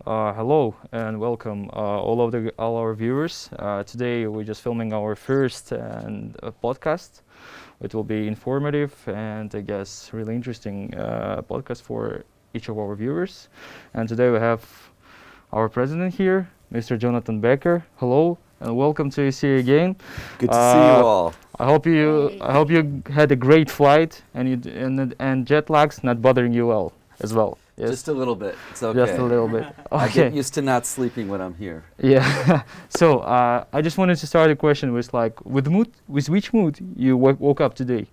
Hello and welcome all our viewers. Today we're just filming our first podcast. It will be informative and I guess really interesting podcast for each of our viewers. And today we have our president here, Mr. Jonathan Becker. Hello and welcome to AUCA again. Good to see you all. I hope you had a great flight and jet lag's not bothering you as well. Yes. Just a little bit. It's okay. Just a little bit. Okay. I get used to not sleeping when I'm here. Yeah. So I just wanted to start a question with with which mood you woke up today?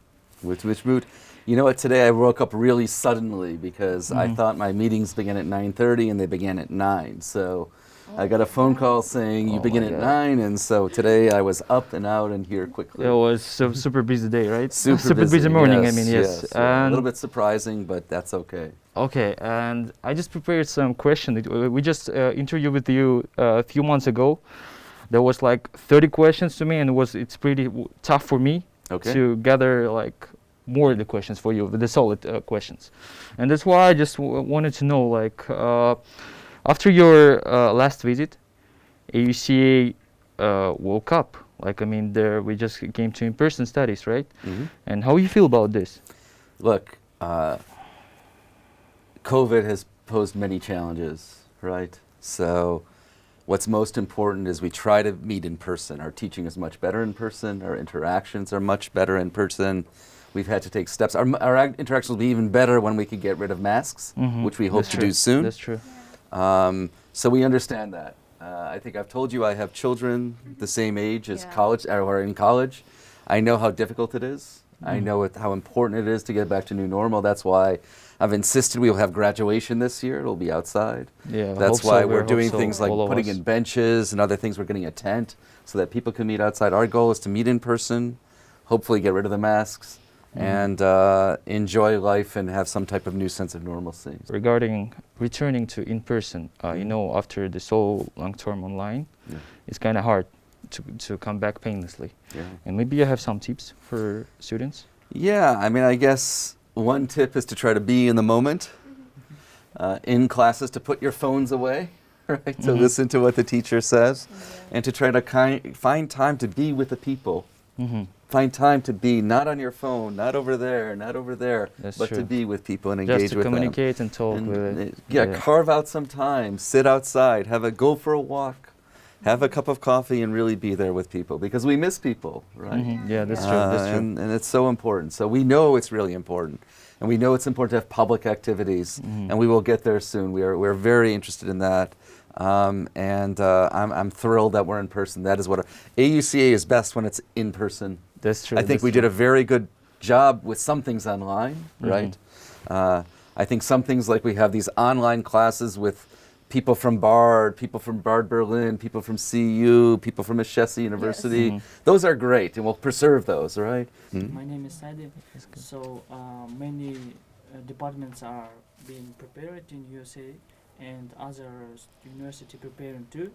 With which mood? You know what? Today I woke up really suddenly because I thought my meetings began at 9:30 and they began at 9. So I got a phone call saying you begin at 9, and so today I was up and out and here quickly. It was a super busy day, right? Super busy morning. Yes, I mean, yes. Yeah, a little bit surprising, but that's okay. Okay, and I just prepared some questions. We just interviewed with you a few months ago. There was like 30 questions to me, and it's pretty tough for me to gather like more of the questions for you, the solid questions. And that's why I just wanted to know, like, after your last visit, AUCA woke up. Like, I mean, we just came to InPerson Studies, right? And how you feel about this? Look, COVID has posed many challenges, right? So what's most important is we try to meet in person. Our teaching is much better in person. Our interactions are much better in person. We've had to take steps. Our interactions will be even better when we can get rid of masks, which we hope to do soon. That's true. So we understand that. I think I've told you I have children the same age as college, or in college. I know how difficult it is. I know how important it is to get back to new normal. That's why I've insisted we will have graduation this year. It'll be outside. Yeah, that's why we're doing things like putting in benches and other things. We're getting a tent so that people can meet outside. Our goal is to meet in person, hopefully get rid of the masks, and enjoy life and have some type of new sense of normalcy. Regarding returning to in-person, you know, after this whole long-term online, it's kind of hard to come back painlessly. Yeah. And maybe you have some tips for students? Yeah, I mean, I guess one tip is to try to be in the moment. In classes, to put your phones away, right? To listen to what the teacher says, and to try to find time to be with the people. Find time to be not on your phone, not over there, That's but true. to be with people and engage Just to with them. communicate and talk with it. Carve out some time, sit outside, go for a walk, have a cup of coffee, and really be there with people, because we miss people, right? Yeah, that's true. That's true. And it's so important. So we know it's really important, and we know it's important to have public activities, and we will get there soon. We're very interested in that. I'm thrilled that we're in person. That is what AUCA is best, when it's in person. That's true. I think we did a very good job with some things online, right? I think some things, like we have these online classes with people from Bard Berlin, people from CU, people from Ashesi University. Those are great, and we'll preserve those, right? My name is Sadim. So many departments are being prepared in USA, and other university preparing too.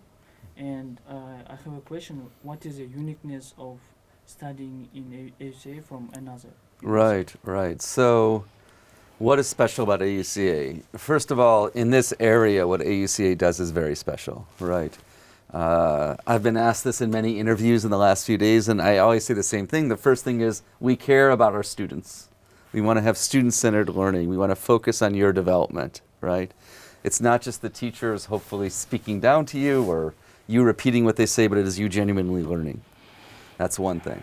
And I have a question: what is the uniqueness of studying in AUCA from another? Right. So, what is special about AUCA? First of all, in this area, what AUCA does is very special, right? I've been asked this in many interviews in the last few days, and I always say the same thing. The first thing is we care about our students. We want to have student-centered learning. We want to focus on your development, right? It's not just the teachers hopefully speaking down to you or you repeating what they say, but it is you genuinely learning. That's one thing.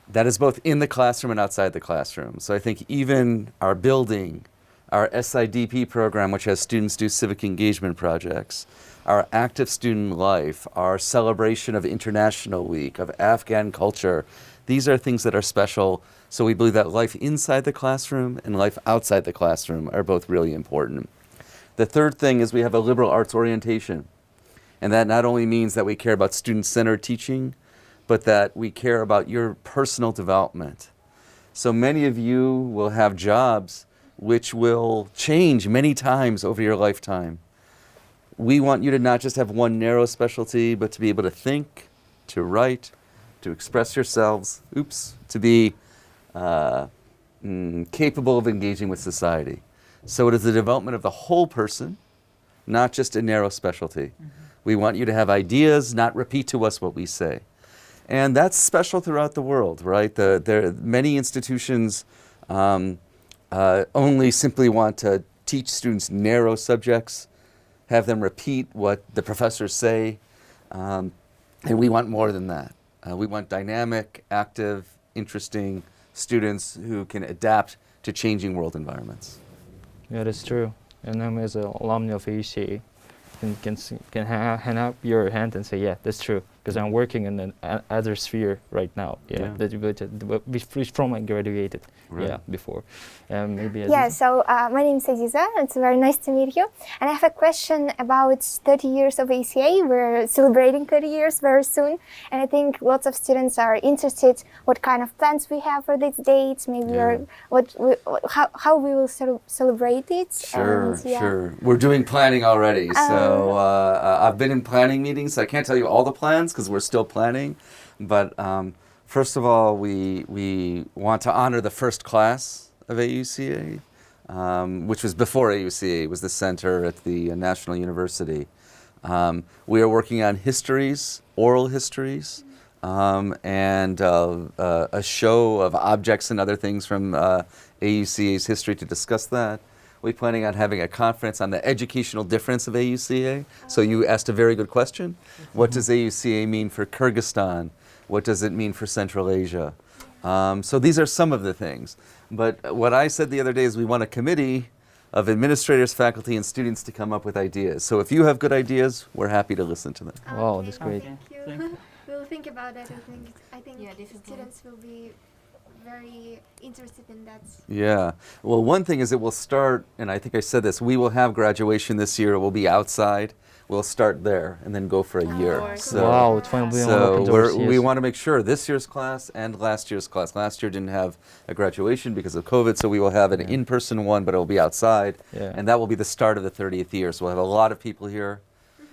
That is both in the classroom and outside the classroom. So I think even our building, our SIDP program, which has students do civic engagement projects, our active student life, our celebration of International Week, of Afghan culture, these are things that are special. So we believe that life inside the classroom and life outside the classroom are both really important. The third thing is we have a liberal arts orientation. And that not only means that we care about student-centered teaching, but that we care about your personal development. So many of you will have jobs which will change many times over your lifetime. We want you to not just have one narrow specialty, but to be able to think, to write, to express yourselves, to be capable of engaging with society. So it is the development of the whole person, not just a narrow specialty. We want you to have ideas, not repeat to us what we say. And that's special throughout the world, right? Many institutions only simply want to teach students narrow subjects, have them repeat what the professors say, and we want more than that. We want dynamic, active, interesting students who can adapt to changing world environments. Yeah, that's true. And I'm as an alumni of AUCA, can hand up your hand and say, yeah, that's true, because I'm working in an other sphere right now. Yeah, from I graduated. Right. Yeah, before. Maybe. Yeah. So my name is Aziza. It's very nice to meet you. And I have a question about 30 years of AUCA. We're celebrating 30 years very soon, and I think lots of students are interested what kind of plans we have for this date. Maybe how we will celebrate it. Sure, sure. We're doing planning already. So I've been in planning meetings. So I can't tell you all the plans because we're still planning, but first of all, we want to honor the first class of AUCA, which was before AUCA. It was the center at the National University. We are working on histories, oral histories, and a show of objects and other things from AUCA's history to discuss that. We're planning on having a conference on the educational difference of AUCA. So you asked a very good question. What does AUCA mean for Kyrgyzstan? What does it mean for Central Asia? So these are some of the things. But what I said the other day is we want a committee of administrators, faculty, and students to come up with ideas. So if you have good ideas, we're happy to listen to them. Wow, that's great. Thank you. We'll think about that. I think students will be very interested in that. Yeah. Well, one thing is it will start, and I think I said this, we will have graduation this year. It will be outside. We'll start there and then go for a year. Cool. Wow, it's finally open doors. We want to make sure this year's class and last year's class. Last year didn't have a graduation because of COVID, so we will have an in-person one, but it will be outside. Yeah. And that will be the start of the 30th year. So we'll have a lot of people here.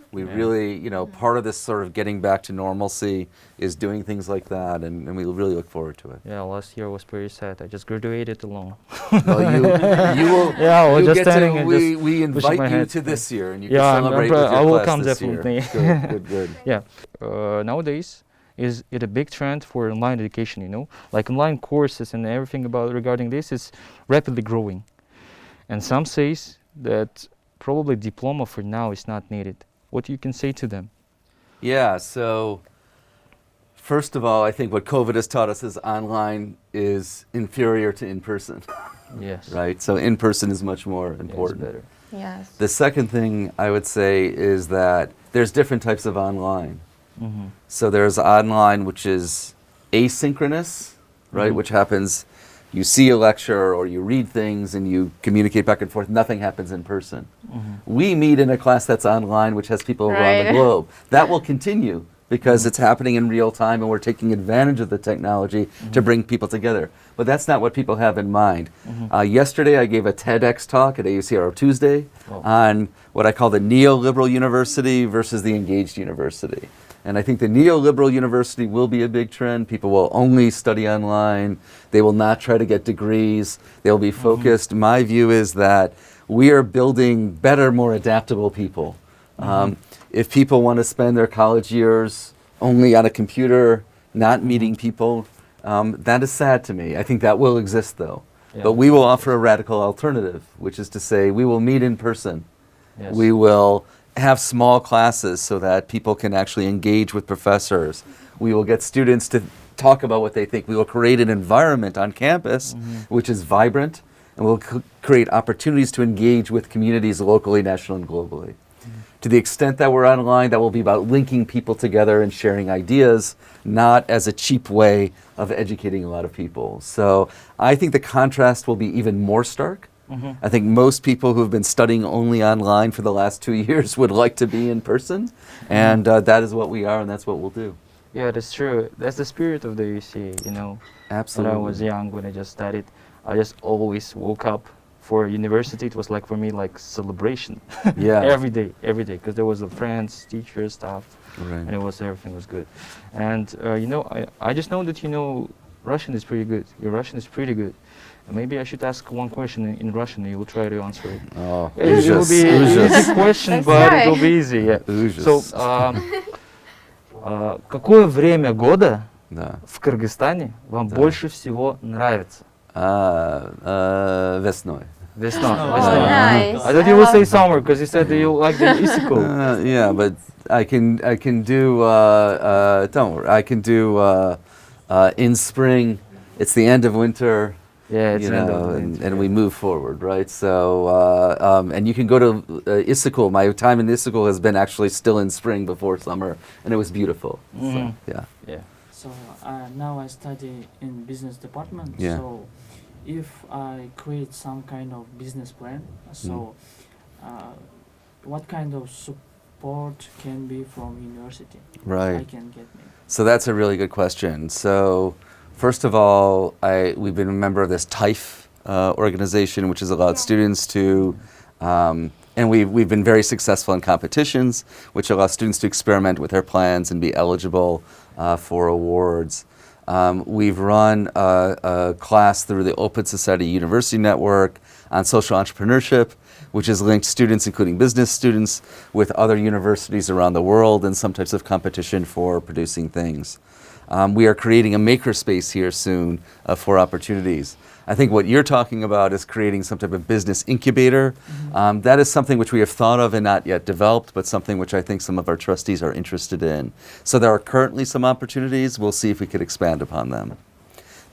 We really, part of this sort of getting back to normalcy is doing things like that, and we really look forward to it. Yeah, last year was pretty sad. I just graduated alone. Well, you will. Yeah, we're just standing to, and we just pushing invite my you head. to this year, and you Yeah, can celebrate with your I will class come this year. definitely. Good. Yeah. Nowadays, is it a big trend for online education? Like online courses and everything regarding this is rapidly growing, and some says that probably diploma for now is not needed. What you can say to them? Yeah, so first of all, I think what COVID has taught us is online is inferior to in-person. Yes. Right? So in-person is much more important. Better. Yes. The second thing I would say is that there's different types of online. Mm-hmm. So there's online which is asynchronous, right? Which happens, you see a lecture or you read things and you communicate back and forth. Nothing happens in person. We meet in a class that's online, which has people around the globe. That will continue because it's happening in real time and we're taking advantage of the technology to bring people together. But that's not what people have in mind. Yesterday I gave a TEDx talk at AUCA Tuesday on what I call the neoliberal university versus the engaged university. And I think the neoliberal university will be a big trend. People will only study online. They will not try to get degrees. They will be focused. My view is that we are building better, more adaptable people. If people want to spend their college years only on a computer, not meeting people, that is sad to me. I think that will exist though. Yeah. But we will offer a radical alternative, which is to say we will meet in person. Yes. We will have small classes so that people can actually engage with professors. We will get students to talk about what they think. We will create an environment on campus which is vibrant, and we'll create opportunities to engage with communities locally, nationally, and globally. To the extent that we're online, that will be about linking people together and sharing ideas, not as a cheap way of educating a lot of people. So I think the contrast will be even more stark. I think most people who have been studying only online for the last 2 years would like to be in person, and that is what we are, and that's what we'll do. Yeah, that's true. That's the spirit of the UCA, Absolutely. When I was young, when I just studied, I just always woke up for university. It was like for me like celebration. Yeah. every day, because there was the friends, teachers, staff, Right. and everything was good. And I just know that Russian is pretty good. Your Russian is pretty good, Maybe I should ask one question in Russian, and you will try to answer it. Oh, It will be an easy question, Let's but try. it will be easy. Yeah. Ужас. So, какое время года Да. в Кыргызстане вам Да. больше всего нравится? Весной. Весна. Oh, Весна. nice. I thought you would say summer because you said that you like the icicle. Yeah, but I can do. Don't worry. I can do in spring. It's the end of winter. Yeah, it's You end know, of and winter. we move forward, right? So, and you can go to Issyk. My time in Issyk has been actually still in spring before summer, and it was beautiful. Mhm. So, yeah. Yeah. So now I study in business department. Yeah. So if I create some kind of business plan, so what kind of support can be from university I Right. can get me? So that's a really good question. So, first of all, we've been a member of this TIFE organization, which has allowed students to, and we've been very successful in competitions, which allow students to experiment with their plans and be eligible for awards. We've run a class through the Open Society University Network on social entrepreneurship, which has linked students, including business students, with other universities around the world in some types of competition for producing things. We are creating a makerspace here soon for opportunities. I think what you're talking about is creating some type of business incubator. That is something which we have thought of and not yet developed, but something which I think some of our trustees are interested in. So there are currently some opportunities. We'll see if we could expand upon them.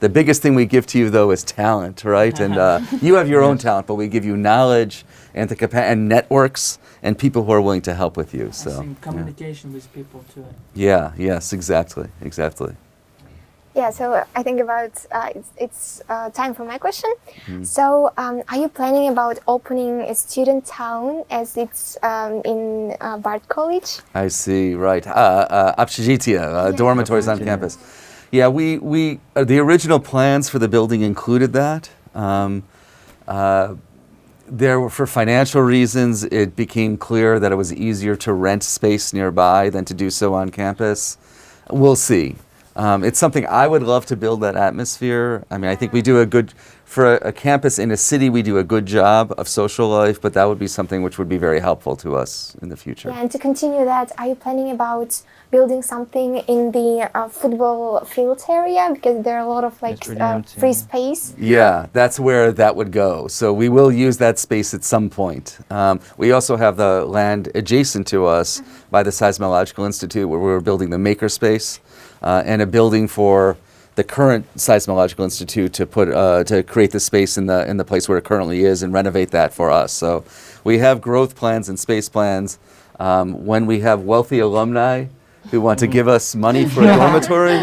The biggest thing we give to you, though, is talent, right? And you have your own talent, but we give you knowledge and and networks and people who are willing to help with you. I So, think communication with people too. yeah, yes, exactly, exactly. Yeah, so I think about it's time for my question. So, are you planning about opening a student town as it's in Bard College? I see, right. Общежитие, dormitories on campus. Yeah, we the original plans for the building included that. There were, for financial reasons, it became clear that it was easier to rent space nearby than to do so on campus. We'll see. It's something I would love to build that atmosphere. I mean, I think we do a good, for a campus in a city, we do a good job of social life, but that would be something which would be very helpful to us in the future. Yeah, and to continue that, are you planning about building something in the football field area? Because there are a lot of like It's really empty, free yeah. space. Yeah, that's where that would go. So we will use that space at some point. We also have the land adjacent to us by the Seismological Institute where we're building the makerspace and a building for the current Seismological Institute to put to create the space in the place where it currently is and renovate that for us. So we have growth plans and space plans. When we have wealthy alumni who want to give us money for a dormitory,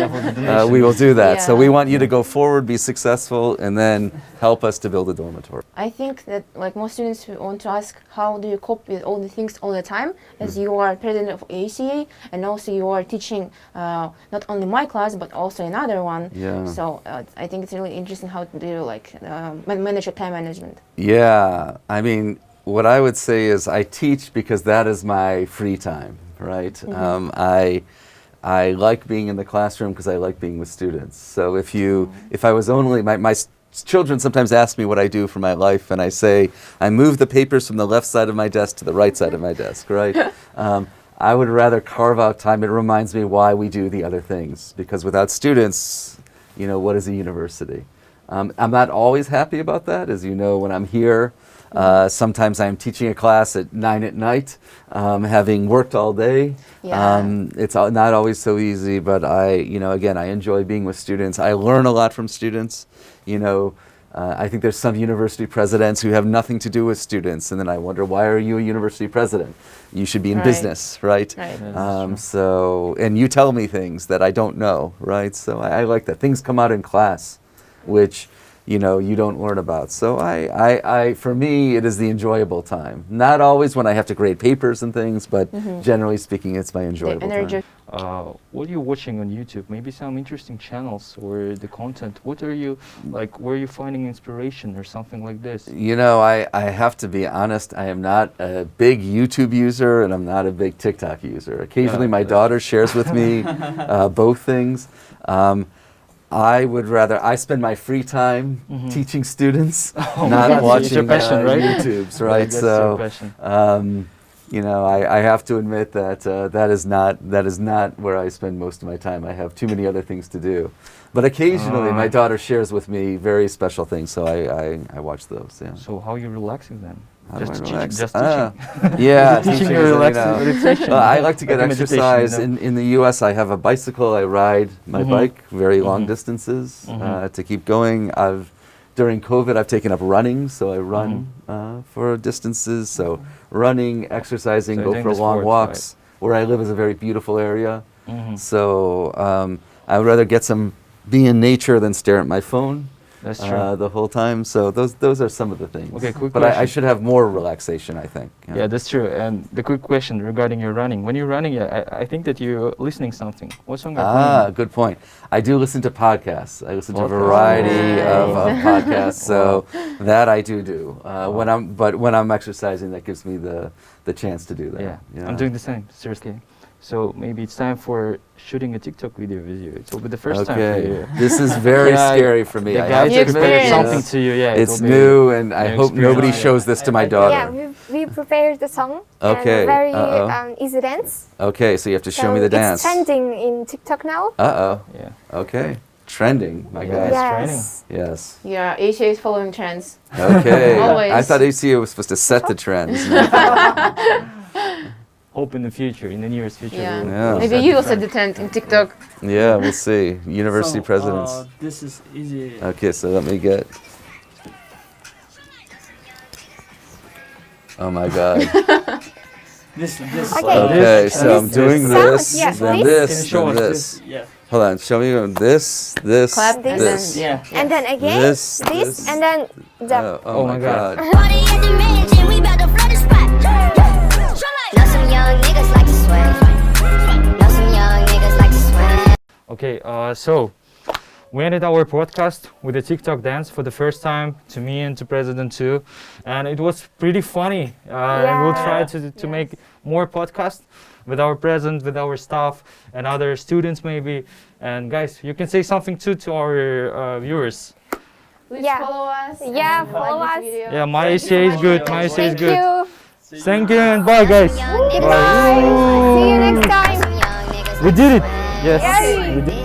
we will do that. So we want you to go forward, be successful, and then help us to build a dormitory. I think that like most students who want to ask how do you cope with all the things all the time, as you are president of AUCA and also you are teaching not only my class but also another one. Yeah. So I think it's really interesting how to do like manage your time management. Yeah, I mean, what I would say is I teach because that is my free time, right? I like being in the classroom because I like being with students. So if I was only, my children sometimes ask me what I do for my life, and I say, I move the papers from the left side of my desk to the right side of my desk, right? I would rather carve out time. It reminds me why we do the other things, because without students, you know, what is a university? I'm not always happy about that, as you know, when I'm here. Sometimes I'm teaching a class at 9 at night, having worked all day. Yeah. It's not always so easy, but again, I enjoy being with students. I learn a lot from students. I think there's some university presidents who have nothing to do with students, and then I wonder, why are you a university president? You should be in Right. business, right? Right. And you tell me things that I don't know, right? So I like that. Things come out in class, which you don't learn about. So for me, it is the enjoyable time. Not always when I have to grade papers and things, but generally speaking, it's my enjoyable time. What are you watching on YouTube? Maybe some interesting channels or the content. What are you, like, where are you finding inspiration or something like this? I have to be honest, I am not a big YouTube user and I'm not a big TikTok user. Occasionally my daughter shares with me both things. I would rather, I spend my free time teaching students, Oh my not God, watching it's your passion, right? YouTubes, Right, right? that's your So, passion. you know, I have to admit that that is not where I spend most of my time. I have too many other things to do. But occasionally, my daughter shares with me very special things, so I watch those. Yeah. So how are you relaxing then? How do I Just relax? just teaching. Yeah, Teaching teaching or is, you relaxing know, meditation. I like to get Like a meditation, exercise. you know? In the U.S., I have a bicycle. I ride my bike very long distances to keep going. During COVID, I've taken up running, so I run for distances. So running, exercising, So go doing for the long sports, walks. Where I live is a very beautiful area, so I would rather be in nature than stare at my phone. That's true. The whole time. So those are some of the things. Okay, quick but I question. should have more relaxation, I think. Yeah, that's true. And the quick question regarding your running. When you're running, I think that you're listening something. What song are you playing? Good point. I do listen to podcasts. I listen to a Podcasts. variety Oh. of podcasts. So that I do. When I'm exercising, that gives me the chance to do that. Yeah, I'm doing the same, seriously. So maybe it's time for shooting a TikTok video with you. It will be the first time for you. This is very Yeah, scary for me. The I guys have to prepared admit, something to you, yeah. It's it will be new, and I new hope nobody experience. shows this to my daughter. Yeah, we prepared the song. Okay, And very uh-oh. easy dance. Okay, so you have to show me the dance. It's trending in TikTok now. Uh-oh. Yeah. Okay. Trending, my Yeah. God. It's trending. Yes. Yeah, AUCA is following trends. Okay. Always. I thought AUCA was supposed to set the trends. Hope in the future, in the nearest future. Yeah. we'll- Yeah. we'll Maybe set you the will set trend. the trend in TikTok. Yeah, we'll see. University So, presidents. This is easy. Okay, so let me get. Oh my God. This. Okay. Okay, so I'm This doing sound, this, yeah, then please. this, Can you show then us this. Yeah. Hold on, show me this, Clap and this. then- Yeah. And then again, This, this, and then the. Oh my God. Party at the mansion, we bout to flood the spot. Know some young niggas like to swag. Know some young niggas like to swag. Okay, so we ended our podcast with a TikTok dance for the first time to me and to President too, and it was pretty funny. And we'll try to make more podcasts with our president, with our staff, and other students maybe. And guys, you can say something too to our viewers. Please Yeah. follow us. Yeah, and follow like us. this video. Yeah, my AUCA is good. My AUCA is Thank good. you. Thank you and bye, guys. Young niggas Bye. See you next time. Young niggas We did it. Yes, Yay. we did.